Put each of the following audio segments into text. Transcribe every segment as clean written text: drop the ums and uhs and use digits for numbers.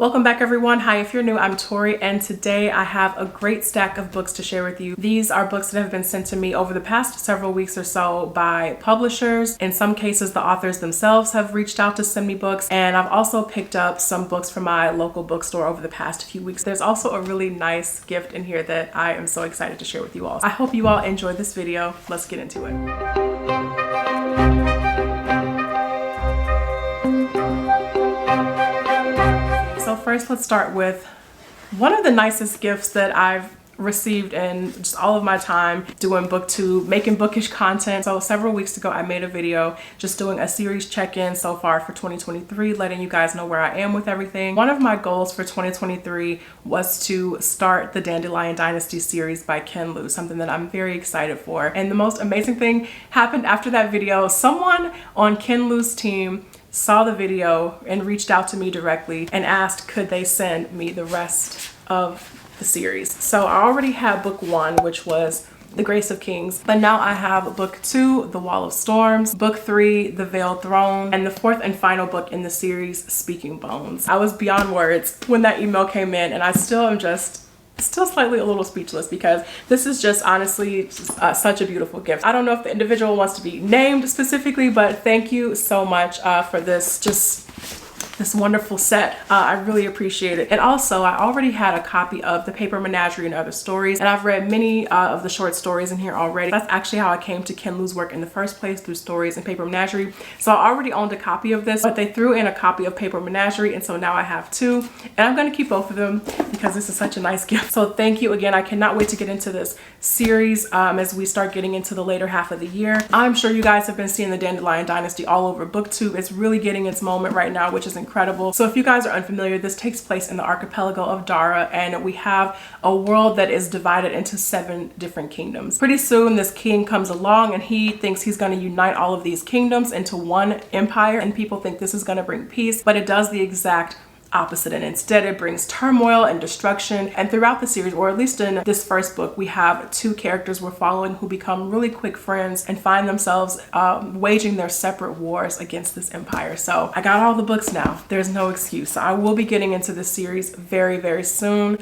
Welcome back everyone. Hi, if you're new, I'm Tori, and today I have a great stack of books to share with you. These are books that have been sent to me over the past several weeks or so by publishers. In some cases, the authors themselves have reached out to send me books, and I've also picked up some books from my local bookstore over the past few weeks. There's also a really nice gift in here that I am so excited to share with you all. I hope you all enjoy this video. Let's get into it. So first, let's start with one of the nicest gifts that I've received in just all of my time doing booktube, making bookish content. So several weeks ago, I made a video just doing a series check-in so far for 2023, letting you guys know where I am with everything. One of my goals for 2023 was to start the Dandelion Dynasty series by Ken Liu, something that I'm very excited for. And the most amazing thing happened after that video. Someone on Ken Liu's team saw the video and reached out to me directly and asked could they send me the rest of the series. So I already had book one, which was The Grace of Kings, but now I have book two, The Wall of Storms, book three, The Veiled Throne, and the fourth and final book in the series, Speaking Bones. I was beyond words when that email came in, and I still am still slightly a little speechless because this is just honestly such a beautiful gift. I don't know if the individual wants to be named specifically, but thank you so much for this wonderful set. I really appreciate it. And also, I already had a copy of The Paper Menagerie and Other Stories, and I've read many of the short stories in here already. That's actually how I came to Ken Liu's work in the first place, through stories and Paper Menagerie. So I already owned a copy of this, but they threw in a copy of Paper Menagerie, and so now I have two, and I'm gonna keep both of them because this is such a nice gift. So thank you again. I cannot wait to get into this series as we start getting into the later half of the year. I'm sure you guys have been seeing the Dandelion Dynasty all over booktube. It's really getting its moment right now, which is incredible. So if you guys are unfamiliar, this takes place in the archipelago of Dara, and we have a world that is divided into 7 different kingdoms. Pretty soon this king comes along and he thinks he's going to unite all of these kingdoms into one empire, and people think this is going to bring peace, but it does the exact opposite, and instead it brings turmoil and destruction. And throughout the series, or at least in this first book, we have 2 characters we're following who become really quick friends and find themselves waging their separate wars against this empire. So I got all the books now. There's no excuse. I will be getting into this series very, very soon.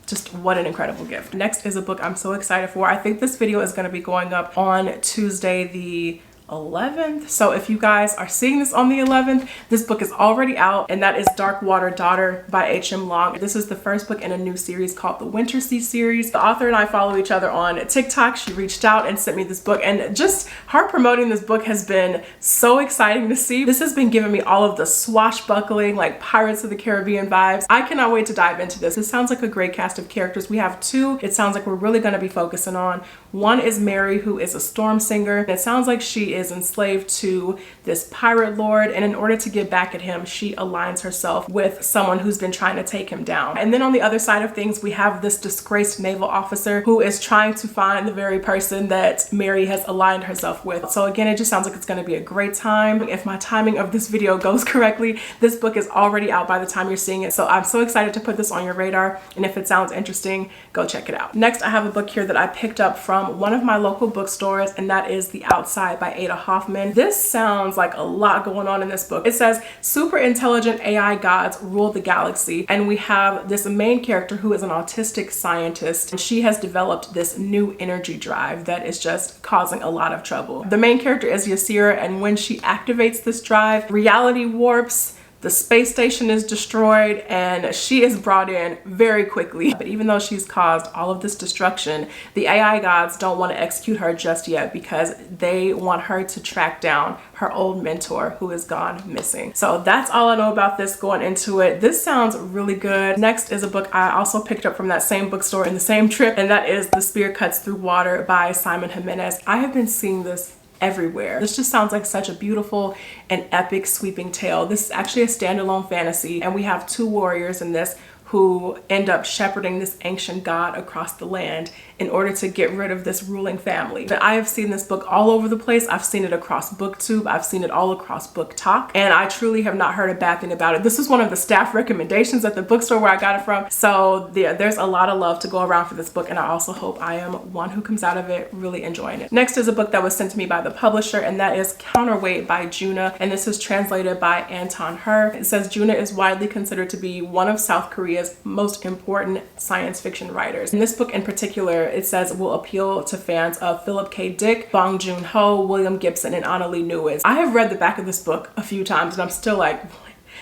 Just what an incredible gift. Next is a book I'm so excited for. I think this video is going to be going up on Tuesday the 11th. So if you guys are seeing this on the 11th, this book is already out, and that is Dark Water Daughter by H.M. Long. This is the first book in a new series called the Winter Sea series. The author and I follow each other on TikTok. She reached out and sent me this book, and just her promoting this book has been so exciting to see. This has been giving me all of the swashbuckling, like Pirates of the Caribbean vibes. I cannot wait to dive into this. This sounds like a great cast of characters. We have 2 it sounds like we're really going to be focusing on. One is Mary, who is a storm singer. It sounds like she is enslaved to this pirate lord, and in order to get back at him, she aligns herself with someone who's been trying to take him down. And then on the other side of things, we have this disgraced naval officer who is trying to find the very person that Mary has aligned herself with. So again, it just sounds like it's going to be a great time. If my timing of this video goes correctly, this book is already out by the time you're seeing it. So I'm so excited to put this on your radar, and if it sounds interesting, go check it out. Next, I have a book here that I picked up from one of my local bookstores, and that is The Outside by Ada Hoffman. This sounds like a lot going on in this book. It says super intelligent AI gods rule the galaxy, and we have this main character who is an autistic scientist, and she has developed this new energy drive that is just causing a lot of trouble. The main character is Yasira, and when she activates this drive, reality warps, the space station is destroyed, and she is brought in very quickly. But even though she's caused all of this destruction, the AI gods don't want to execute her just yet because they want her to track down her old mentor who has gone missing. So that's all I know about this going into it. This sounds really good. Next is a book I also picked up from that same bookstore in the same trip, and that is The Spear Cuts Through Water by Simon Jimenez. I have been seeing this everywhere. This just sounds like such a beautiful and epic sweeping tale. This is actually a standalone fantasy, and we have 2 warriors in this who end up shepherding this ancient god across the land in order to get rid of this ruling family. And I have seen this book all over the place. I've seen it across BookTube. I've seen it all across BookTok, and I truly have not heard a bad thing about it. This is one of the staff recommendations at the bookstore where I got it from. So there's a lot of love to go around for this book, and I also hope I am one who comes out of it really enjoying it. Next is a book that was sent to me by the publisher, and that is Counterweight by Juna, and this is translated by Anton Her. It says Juna is widely considered to be one of South Korea's most important science fiction writers. And this book in particular, it says, will appeal to fans of Philip K. Dick, Bong Joon-ho, William Gibson, and Annalee Newitz. I have read the back of this book a few times, and I'm still like,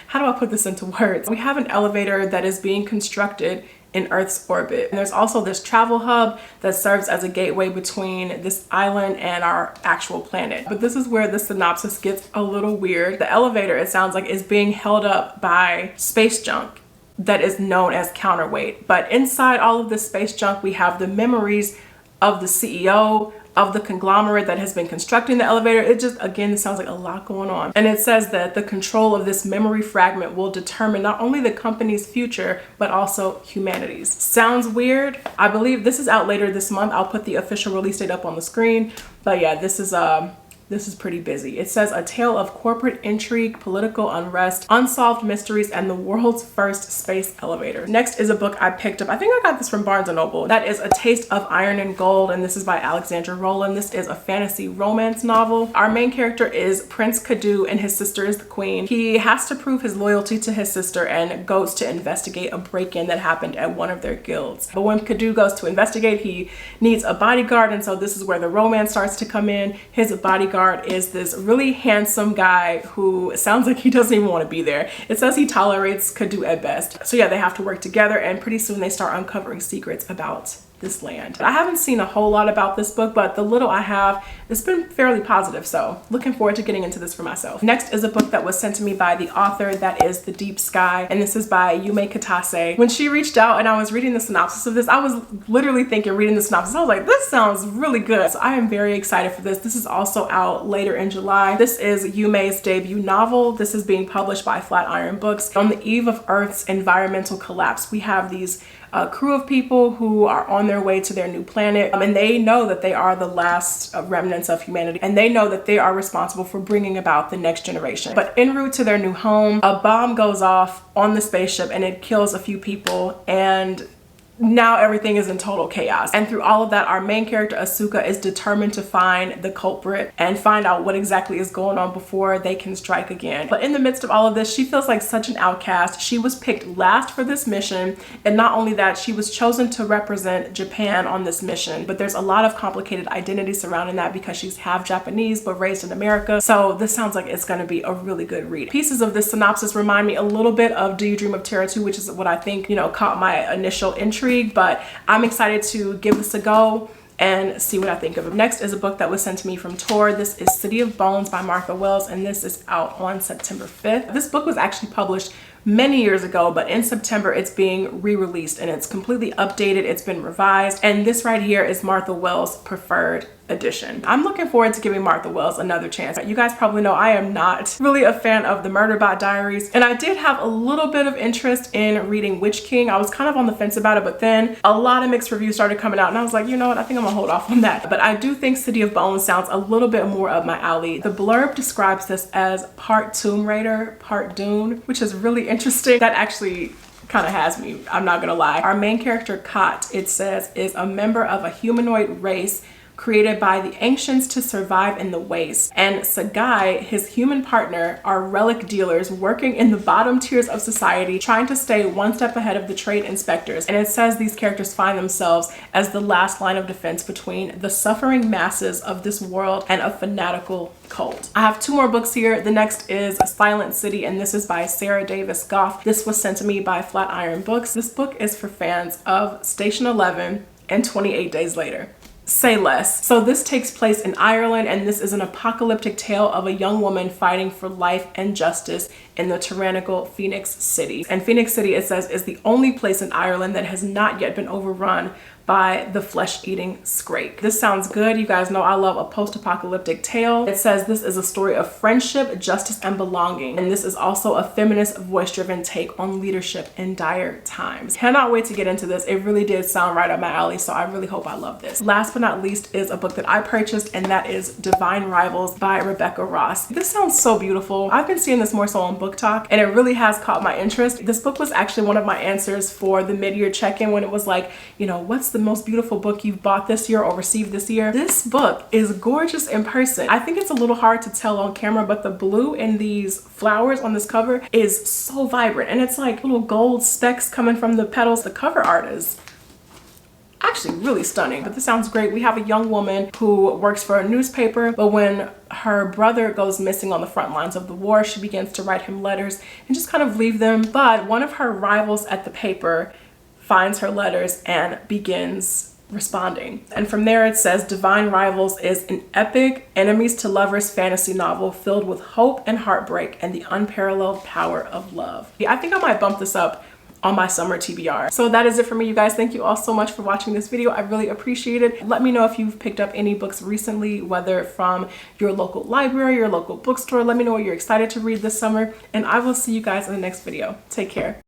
how do I put this into words? We have an elevator that is being constructed in Earth's orbit. And there's also this travel hub that serves as a gateway between this island and our actual planet. But this is where the synopsis gets a little weird. The elevator, it sounds like, is being held up by space junk that is known as Counterweight. But inside all of this space junk, we have the memories of the CEO of the conglomerate that has been constructing the elevator. It just, again, it sounds like a lot going on. And it says that the control of this memory fragment will determine not only the company's future, but also humanity's. Sounds weird. I believe this is out later this month. I'll put the official release date up on the screen. But yeah, this is pretty busy. It says a tale of corporate intrigue, political unrest, unsolved mysteries, and the world's first space elevator. Next is a book I picked up. I think I got this from Barnes & Noble. That is A Taste of Iron and Gold, and this is by Alexandra Rowland. This is a fantasy romance novel. Our main character is Prince Kadu, and his sister is the queen. He has to prove his loyalty to his sister and goes to investigate a break-in that happened at one of their guilds. But when Kadu goes to investigate, he needs a bodyguard, and so this is where the romance starts to come in. His bodyguard is this really handsome guy who sounds like he doesn't even want to be there. It says he tolerates Kadu at best. So yeah, they have to work together, and pretty soon they start uncovering secrets about this land. I haven't seen a whole lot about this book, but the little I have, it's been fairly positive, so looking forward to getting into this for myself. Next is a book that was sent to me by the author, that is The Deep Sky, and this is by Yume Katase. When she reached out and I was reading the synopsis of this, I was literally thinking, reading the synopsis, I was like, this sounds really good. So I am very excited for this. This is also out later in July. This is Yume's debut novel. This is being published by Flatiron Books. On the eve of Earth's environmental collapse, we have these crew of people who are on their way to their new planet, and they know that they are the last remnants of humanity, and they know that they are responsible for bringing about the next generation. But en route to their new home, a bomb goes off on the spaceship and it kills a few people, and now everything is in total chaos. And through all of that, our main character Asuka is determined to find the culprit and find out what exactly is going on before they can strike again. But in the midst of all of this, she feels like such an outcast. She was picked last for this mission, and not only that, she was chosen to represent Japan on this mission. But there's a lot of complicated identity surrounding that because she's half Japanese but raised in America. So this sounds like it's going to be a really good read. Pieces of this synopsis remind me a little bit of Do You Dream of Terror 2, which is what I think, caught my initial intrigue. But I'm excited to give this a go and see what I think of it. Next is a book that was sent to me from Tor. This is City of Bones by Martha Wells, and this is out on September 5th. This book was actually published many years ago, but in September it's being re-released and it's completely updated. It's been revised, and this right here is Martha Wells' preferred edition. I'm looking forward to giving Martha Wells another chance. You guys probably know I am not really a fan of the Murderbot Diaries, and I did have a little bit of interest in reading Witch King. I was kind of on the fence about it, but then a lot of mixed reviews started coming out and I was like, you know what, I think I'm gonna hold off on that. But I do think City of Bones sounds a little bit more up my alley. The blurb describes this as part Tomb Raider, part Dune, which is really interesting. That actually kind of has me, I'm not gonna lie. Our main character, Kat, it says, is a member of a humanoid race created by the ancients to survive in the waste. And Sagai, his human partner, are relic dealers working in the bottom tiers of society, trying to stay one step ahead of the trade inspectors. And it says these characters find themselves as the last line of defense between the suffering masses of this world and a fanatical cult. I have two more books here. The next is Silent City, and this is by Sarah Davis Goff. This was sent to me by Flatiron Books. This book is for fans of Station 11 and 28 Days Later. Say less. So this takes place in Ireland, and this is an apocalyptic tale of a young woman fighting for life and justice in the tyrannical Phoenix City. And Phoenix City, it says, is the only place in Ireland that has not yet been overrun by the flesh-eating Scribd. This sounds good. You guys know I love a post-apocalyptic tale. It says this is a story of friendship, justice, and belonging. And this is also a feminist, voice-driven take on leadership in dire times. Cannot wait to get into this. It really did sound right up my alley, so I really hope I love this. Last but not least is a book that I purchased, and that is Divine Rivals by Rebecca Ross. This sounds so beautiful. I've been seeing this more so on Book Talk, and it really has caught my interest. This book was actually one of my answers for the mid-year check-in when it was like, you know, what's the most beautiful book you've bought this year or received this year? This book is gorgeous in person. I think it's a little hard to tell on camera, but the blue in these flowers on this cover is so vibrant, and it's like little gold specks coming from the petals. The cover art is actually really stunning. But this sounds great. We have a young woman who works for a newspaper, but when her brother goes missing on the front lines of the war, she begins to write him letters and just kind of leave them. But one of her rivals at the paper finds her letters and begins responding. And from there it says Divine Rivals is an epic enemies to lovers fantasy novel filled with hope and heartbreak and the unparalleled power of love. I think I might bump this up on my summer TBR. So that is it for me, you guys. Thank you all so much for watching this video. I really appreciate it. Let me know if you've picked up any books recently, whether from your local library, your local bookstore. Let me know what you're excited to read this summer, and I will see you guys in the next video. Take care.